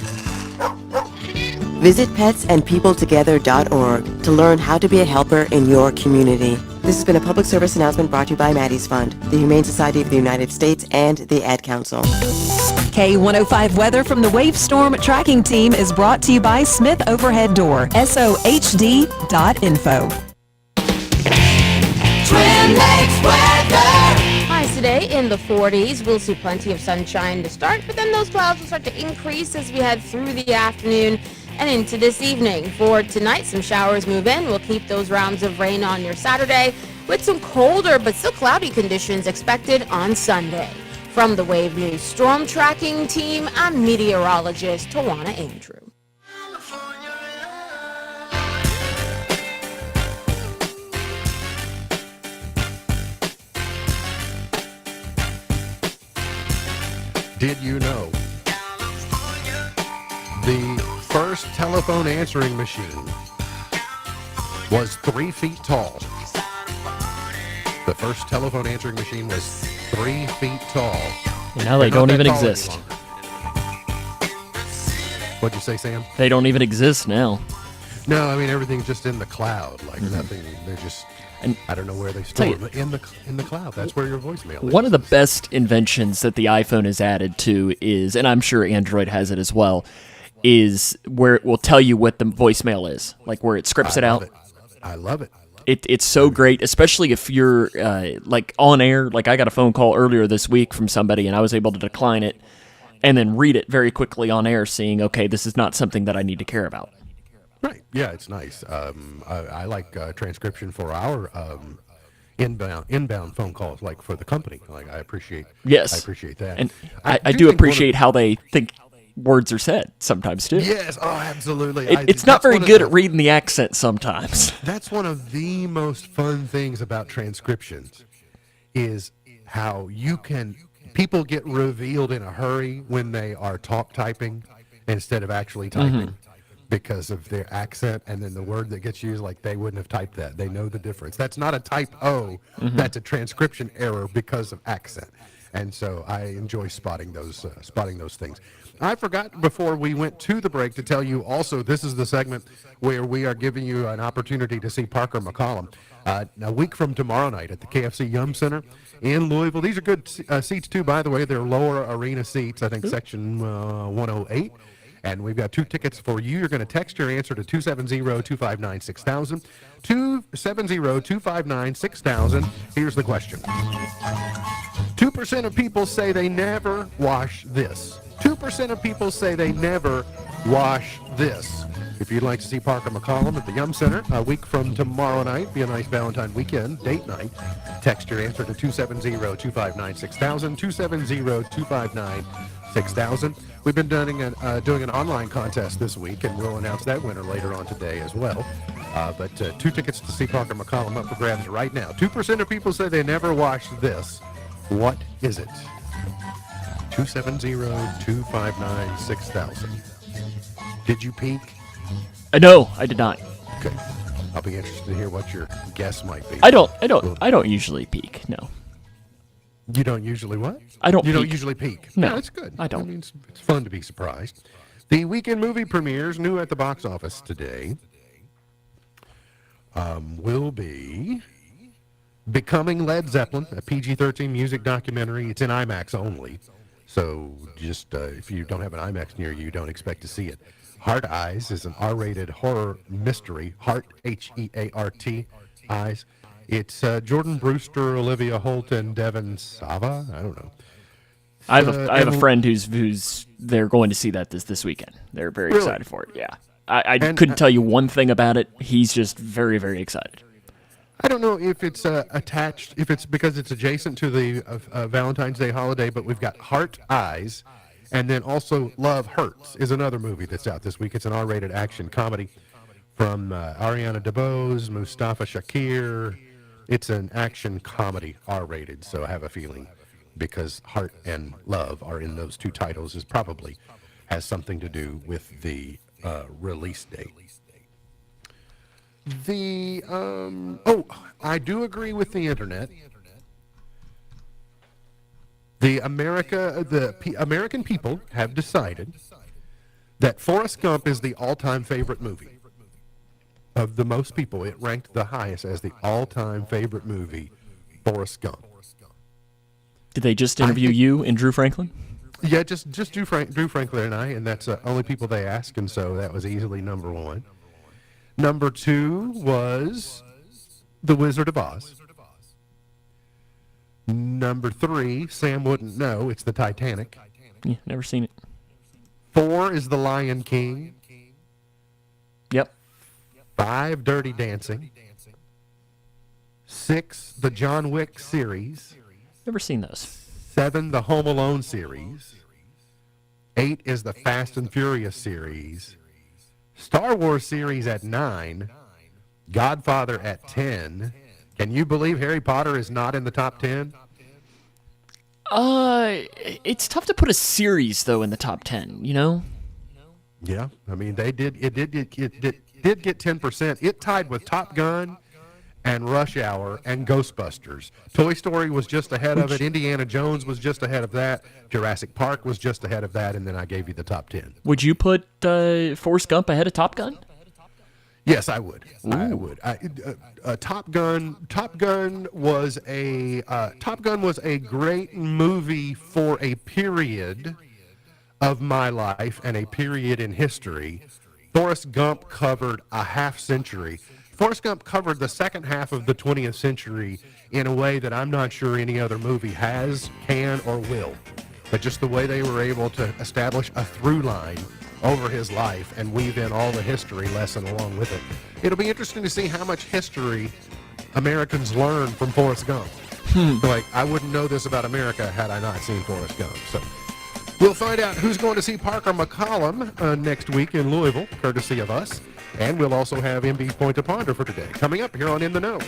Visit petsandpeopletogether.org to learn how to be a helper in your community. This has been a public service announcement brought to you by Maddie's Fund, the Humane Society of the United States, and the Ad Council. K105 weather from the Wave Storm Tracking Team is brought to you by Smith Overhead Door, sohd.info. Twin Lakes weather. Highs today in the 40s. We'll see plenty of sunshine to start, but then those clouds will start to increase as we head through the afternoon and into this evening. For tonight, some showers move in. We'll keep those rounds of rain on your Saturday with some colder but still cloudy conditions expected on Sunday. From the Wave News Storm Tracking Team, I'm meteorologist Tawana Andrew. Did you know the first telephone answering machine was 3 feet tall? The first telephone answering machine was 3 feet tall. Now they don't even exist. What'd you say, Sam? They don't even exist now. No, I mean everything's just in the cloud. Like nothing. They're just. And I don't know where they store them. In the cloud. That's where your voicemail is. One of the best inventions that the iPhone has added to is, and I'm sure Android has it as well, is where it will tell you what the voicemail is, like where it scripts it out. I love it. It's so great, especially if you're like on air. Like I got a phone call earlier this week from somebody, and I was able to decline it and then read it very quickly on air, seeing, okay, this is not something that I need to care about. Right. Yeah, it's nice. I like transcription for our inbound phone calls, like for the company. Like I appreciate. Yes. I appreciate that. And I do appreciate how they think words are said sometimes too. Yes. Oh, absolutely. It's not very good at reading the accent sometimes. That's one of the most fun things about transcriptions is how people get revealed in a hurry when they are typing instead of actually typing. Because of their accent, and then the word that gets used, like they wouldn't have typed that. They know the difference. That's not a typo. That's a transcription error because of accent. And so I enjoy spotting those things. I forgot before we went to the break to tell you also, this is the segment where we are giving you an opportunity to see Parker McCollum a week from tomorrow night at the KFC Yum Center in Louisville. These are good seats too, by the way. They're lower arena seats, I think section 108. And we've got 2 tickets for you. You're going to text your answer to 270-259-6000. 270-259-6000. Here's the question. 2% of people say they never wash this. 2% of people say they never wash this. If you'd like to see Parker McCollum at the Yum Center a week from tomorrow night, be a nice Valentine weekend, date night, text your answer to 270-259-6000, 270-259-6000. We've been doing an online contest this week, and we'll announce that winner later on today as well. But 2 tickets to see Parker McCollum up for grabs right now. 2% of people say they never wash this. What is it? 270-259-6000. Did you peek? No, I did not. Okay. I'll be interested to hear what your guess might be. I don't usually peek. No. You don't usually what? I don't. You peek. don't usually peek. No, it's good. I don't. I mean, it's fun to be surprised. The weekend movie premieres new at the box office today will be Becoming Led Zeppelin, a PG-13 music documentary. It's in IMAX only, so just if you don't have an IMAX near you, don't expect to see it. Heart Eyes is an R-rated horror mystery. Heart, H-E-A-R-T, Eyes. It's Jordan Brewster, Olivia Holt, and Devon Sava. I don't know. I have a friend who's they're going to see that this weekend. They're very excited for it. Yeah, I couldn't tell you one thing about it. He's just very, very excited. I don't know if it's attached, if it's because it's adjacent to the Valentine's Day holiday, but we've got Heart Eyes, And then also Love Hurts is another movie that's out this week. It's an R-rated action comedy from Ariana DeBose, Mustafa Shakir. It's an action comedy, R-rated, so I have a feeling because Heart and Love are in those two titles is probably has something to do with the release date. I do agree with the internet. The American people have decided that Forrest Gump is the all-time favorite movie. Of the most people, it ranked the highest as the all-time favorite movie, Forrest Gump. Did they just interview you and Drew Franklin? Yeah, just Drew Franklin and I, and that's the only people they asked, and so that was easily number one. Number two was The Wizard of Oz. Number three, Sam wouldn't know, it's the Titanic. Yeah, never seen it. 4 is The Lion King. Yep. 5, Dirty Dancing. 6, the John Wick series. Never seen those. 7, the Home Alone series. 8 is the Fast and Furious series. Star Wars series at 9. Godfather at 10. Can you believe Harry Potter is not in the top 10? It's tough to put a series though in the top 10. You know. Yeah, I mean it did get 10%. It tied with Top Gun and Rush Hour and Ghostbusters. Toy Story was just ahead of it. Indiana Jones was just ahead of that. Jurassic Park was just ahead of that, and then I gave you the top 10. Would you put Forrest Gump ahead of Top Gun? Yes, I would. I would. Top Gun was a great movie for a period of my life and a period in history. Forrest Gump covered a half century. Forrest Gump covered the second half of the 20th century in a way that I'm not sure any other movie has, can, or will. But just the way they were able to establish a through line over his life and weave in all the history lesson along with it. It'll be interesting to see how much history Americans learn from Forrest Gump. Like, I wouldn't know this about America had I not seen Forrest Gump. So we'll find out who's going to see Parker McCollum next week in Louisville, courtesy of us. And we'll also have MB's Point to Ponder for today, coming up here on In the Know.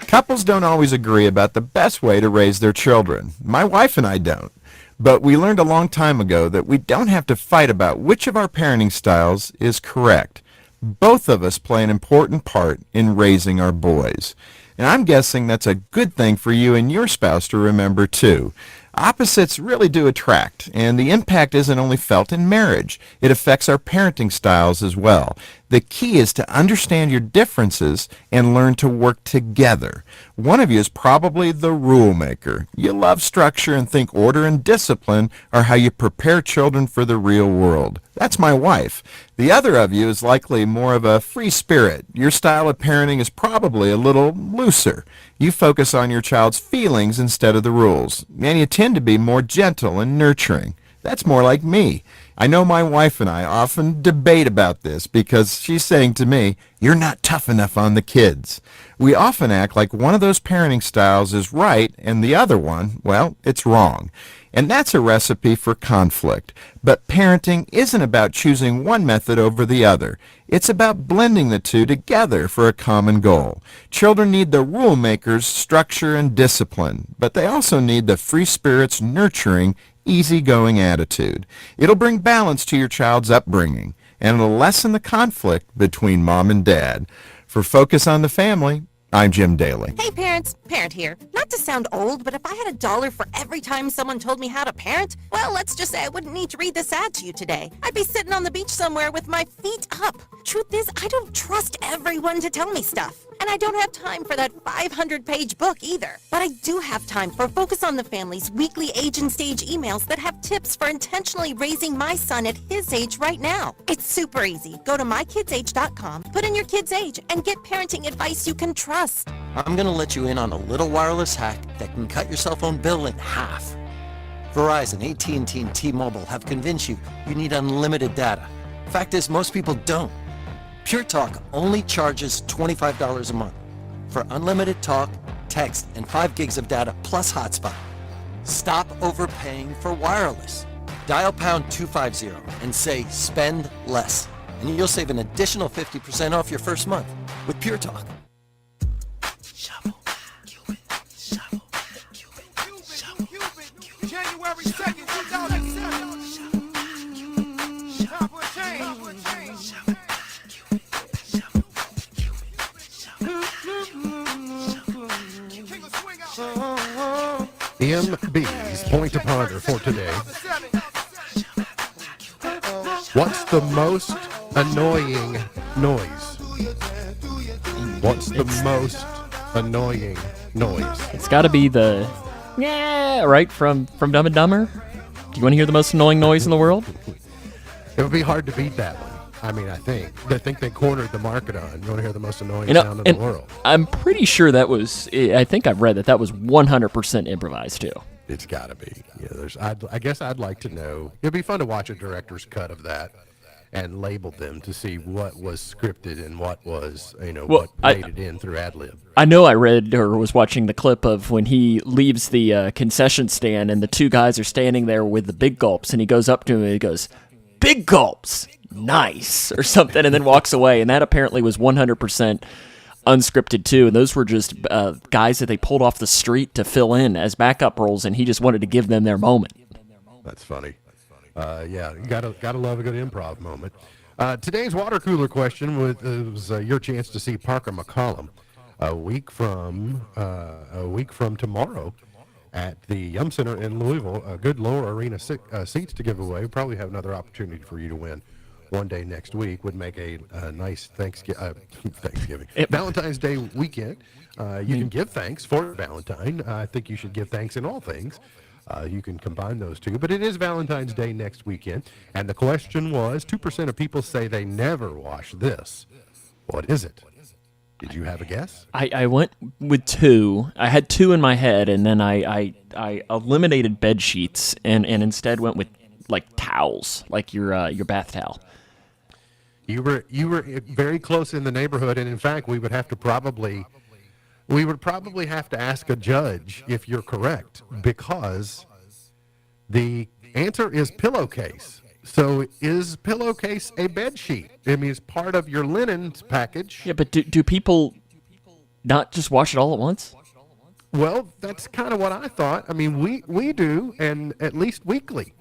Couples don't always agree about the best way to raise their children. My wife and I don't. But we learned a long time ago that we don't have to fight about which of our parenting styles is correct. Both of us play an important part in raising our boys. And I'm guessing that's a good thing for you and your spouse to remember too. Opposites really do attract, and the impact isn't only felt in marriage. It affects our parenting styles as well. The key is to understand your differences and learn to work together. One of you is probably the rule maker. You love structure and think order and discipline are how you prepare children for the real world. That's my wife. The other of you is likely more of a free spirit. Your style of parenting is probably a little looser. You focus on your child's feelings instead of the rules, and you tend to be more gentle and nurturing. That's more like me. I know my wife and I often debate about this because she's saying to me, "You're not tough enough on the kids." We often act like one of those parenting styles is right and the other one, well, it's wrong. And that's a recipe for conflict. But parenting isn't about choosing one method over the other. It's about blending the two together for a common goal. Children need the rule maker's structure and discipline, but they also need the free spirit's nurturing, easygoing attitude. It'll bring balance to your child's upbringing, and it'll lessen the conflict between mom and dad. For Focus on the Family, I'm Jim Daly. Hey parents, Parent here. Not to sound old, but if I had $1 for every time someone told me how to parent, well, let's just say I wouldn't need to read this ad to you today. I'd be sitting on the beach somewhere with my feet up. Truth is, I don't trust everyone to tell me stuff. And I don't have time for that 500-page book either. But I do have time for Focus on the Family's weekly age and stage emails that have tips for intentionally raising my son at his age right now. It's super easy. Go to mykidsage.com, put in your kid's age, and get parenting advice you can trust. I'm going to let you in on a little wireless hack that can cut your cell phone bill in half. Verizon, AT&T, and T-Mobile have convinced you need unlimited data. Fact is, most people don't. Pure Talk only charges $25 a month for unlimited talk, text, text, and 5 gigs of data plus hotspot. Stop overpaying for wireless. Dial pound 250 and say spend less, and you'll save an additional 50% off your first month with Pure Talk. January 2nd, 2007. Time for a MB's point to ponder for today. What's the most annoying noise? What's the most annoying noise? It's got to be the yeah, right from Dumb and Dumber. Do you want to hear the most annoying noise in the world? It would be hard to beat that one. I mean, I think they cornered the market on. You want to hear the most annoying sound in the world? I'm pretty sure that was. I think I've read that was 100% improvised too. It's got to be. Yeah, I guess I'd like to know. It'd be fun to watch a director's cut of that and label them to see what was scripted and what was, what made it in through ad lib. I know I read or was watching the clip of when he leaves the concession stand and the two guys are standing there with the big gulps, and he goes up to him and he goes, "Big gulps, nice," or something, and then walks away. And that apparently was 100% unscripted too. And those were just guys that they pulled off the street to fill in as backup roles, and he just wanted to give them their moment. That's funny. Yeah, you gotta love a good improv moment. Today's water cooler question was your chance to see Parker McCollum a week from tomorrow at the Yum Center in Louisville. A good lower arena seats to give away. We'll probably have another opportunity for you to win one day next week. Would make a nice Thanksgiving Valentine's Day weekend. You can give thanks for Valentine. I think you should give thanks in all things. You can combine those two, but it is Valentine's Day next weekend, and the question was, 2% of people say they never wash this. What is it? Did you have a guess? I went with 2. I had 2 in my head, and then I eliminated bed sheets and instead went with like towels, like your bath towel. You were very close in the neighborhood, and in fact, we would probably have to ask a judge if you're correct, because the answer is pillowcase. So is pillowcase a bed sheet? I mean, it's part of your linen package. Yeah, but do people not just wash it all at once? Well, that's kind of what I thought. I mean, we do, and at least weekly,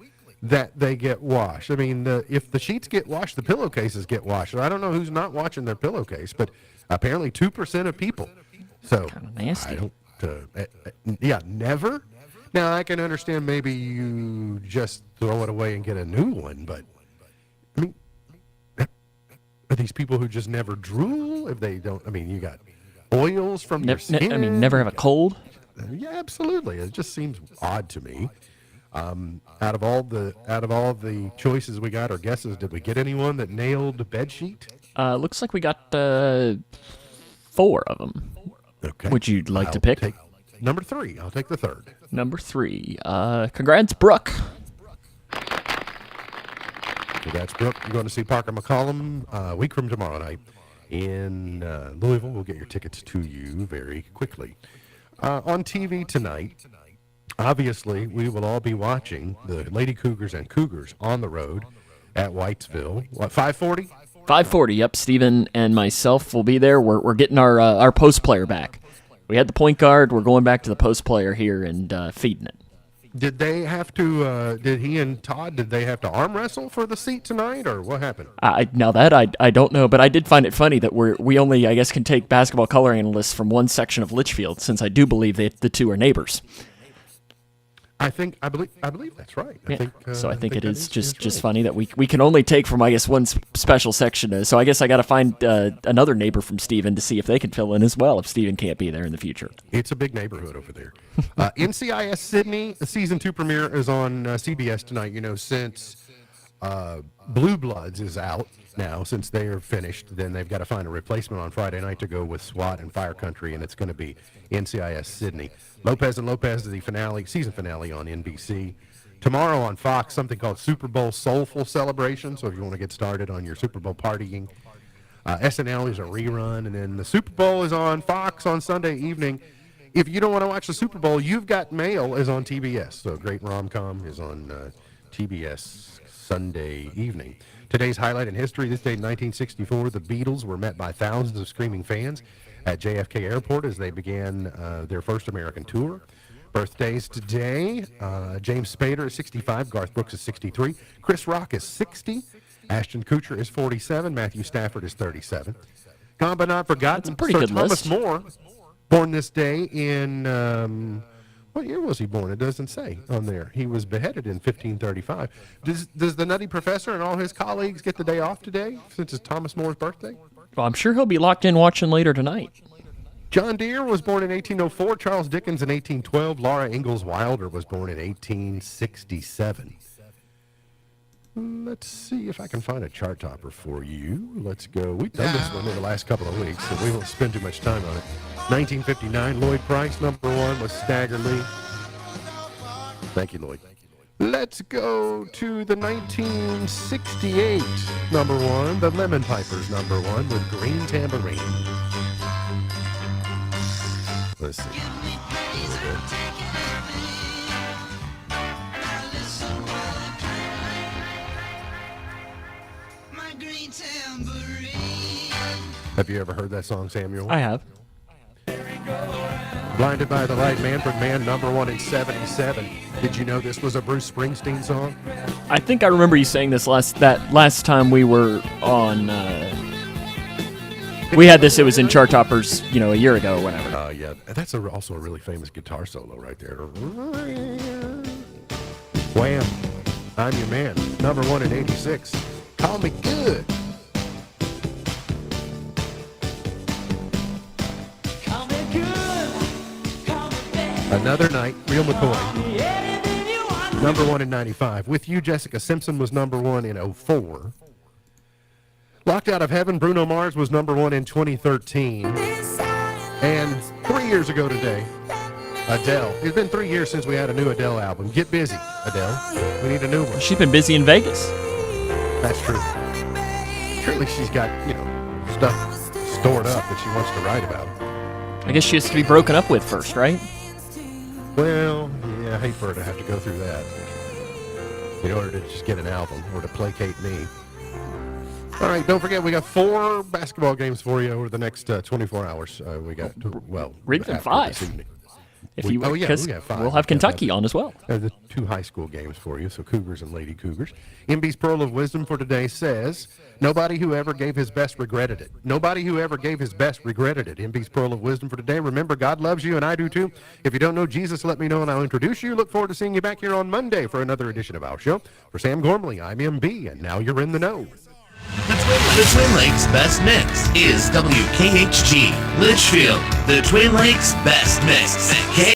that they get washed. I mean, if the sheets get washed, the pillowcases get washed. I don't know who's not watching their pillowcase, but apparently 2% of people. So kind of nasty. I don't. Never. Now I can understand maybe you just throw it away and get a new one, but I mean, are these people who just never drool? If they don't, I mean, you got oils from your skin. I mean, never have a cold. Yeah, absolutely. It just seems odd to me. Out of all the choices we got or guesses, did we get anyone that nailed bed sheet? Looks like we got 4 of them. Okay. Would you like to pick? Take number 3. I'll take the third. Number 3. Congrats, Brooke. Congrats, Brooke. You're going to see Parker McCollum a week from tomorrow night in Louisville. We'll get your tickets to you very quickly. On TV tonight, obviously, we will all be watching the Lady Cougars and Cougars on the road at Whitesville. What, 5:40? 5:40. Yep, Steven and myself will be there. We're getting our post player back. We had the point guard. We're going back to the post player here and feeding it. Did they have to? Did he and Todd? Did they have to arm wrestle for the seat tonight, or what happened? Now that I don't know, but I did find it funny that we only, I guess, can take basketball color analysts from one section of Litchfield, since I do believe that the two are neighbors. I believe that's right. I think it is just funny that we can only take from, I guess, one special section. So I guess I got to find another neighbor from Stephen to see if they can fill in as well if Stephen can't be there in the future. It's a big neighborhood over there. NCIS Sydney, the season 2 premiere is on CBS tonight. You know, since Blue Bloods is out now, since they are finished, then they've got to find a replacement on Friday night to go with SWAT and Fire Country, and it's going to be NCIS Sydney. Lopez and Lopez is the season finale on NBC. Tomorrow on Fox, something called Super Bowl Soulful Celebration. So if you want to get started on your Super Bowl partying, SNL is a rerun, and then the Super Bowl is on Fox on Sunday evening. If you don't want to watch the Super Bowl, You've Got Mail is on TBS. So a great rom-com is on TBS Sunday evening. Today's highlight in history, this day in 1964, the Beatles were met by thousands of screaming fans at JFK Airport as they began their first American tour. Birthdays today, James Spader is 65, Garth Brooks is 63, Chris Rock is 60, Ashton Kutcher is 47, Matthew Stafford is 37. Gone but not forgotten, That's a pretty Sir good Thomas list. More, born this day in, what year was he born? It doesn't say on there. He was beheaded in 1535. Does the Nutty Professor and all his colleagues get the day off today since it's Thomas More's birthday? Well, I'm sure he'll be locked in watching later tonight. John Deere was born in 1804, Charles Dickens in 1812, Laura Ingalls Wilder was born in 1867. Let's see if I can find a chart topper for you. Let's go. We've done this one in the last couple of weeks, so we won't spend too much time on it. 1959, Lloyd Price, number one, was Stagger Lee. Thank you, Lloyd. Let's go to the 1968 number one, the Lemon Pipers number one with Green Tambourine. Let's see. Have you ever heard that song, Samuel? I have. Blinded by the Light, Manfred Mann, number one in 77. Did you know this was a Bruce Springsteen song? I think I remember you saying this last time we were on. We had this. It was in chart toppers, a year ago or whatever. Yeah, that's also a really famous guitar solo right there. Wham! I'm Your Man, number one in 86. Call Me Good. Another Night, Real McCoy, number one in 95. With You, Jessica Simpson was number one in 04. Locked Out of Heaven, Bruno Mars was number one in 2013. And 3 years ago today, Adele. It's been 3 years since we had a new Adele album. Get busy, Adele. We need a new one. She's been busy in Vegas. That's true. Surely she's got, stuff stored up that she wants to write about. I guess she has to be broken up with first, right? Well, yeah, I hate for her to have to go through that in order to just get an album or to placate me. All right, don't forget, we got 4 basketball games for you over the next 24 hours. We got, Even after 5. this evening. If you, we because got 5. we'll have Kentucky on as well. The 2 high school games for you, so Cougars and Lady Cougars. MB's Pearl of Wisdom for today says, nobody who ever gave his best regretted it. Nobody who ever gave his best regretted it. MB's Pearl of Wisdom for today. Remember, God loves you, and I do too. If you don't know Jesus, let me know, and I'll introduce you. Look forward to seeing you back here on Monday for another edition of our show. For Sam Gormley, I'm MB, and now you're in the know. The Twin Lakes Best Mix is WKHG, Litchfield, the Twin Lakes Best Mix.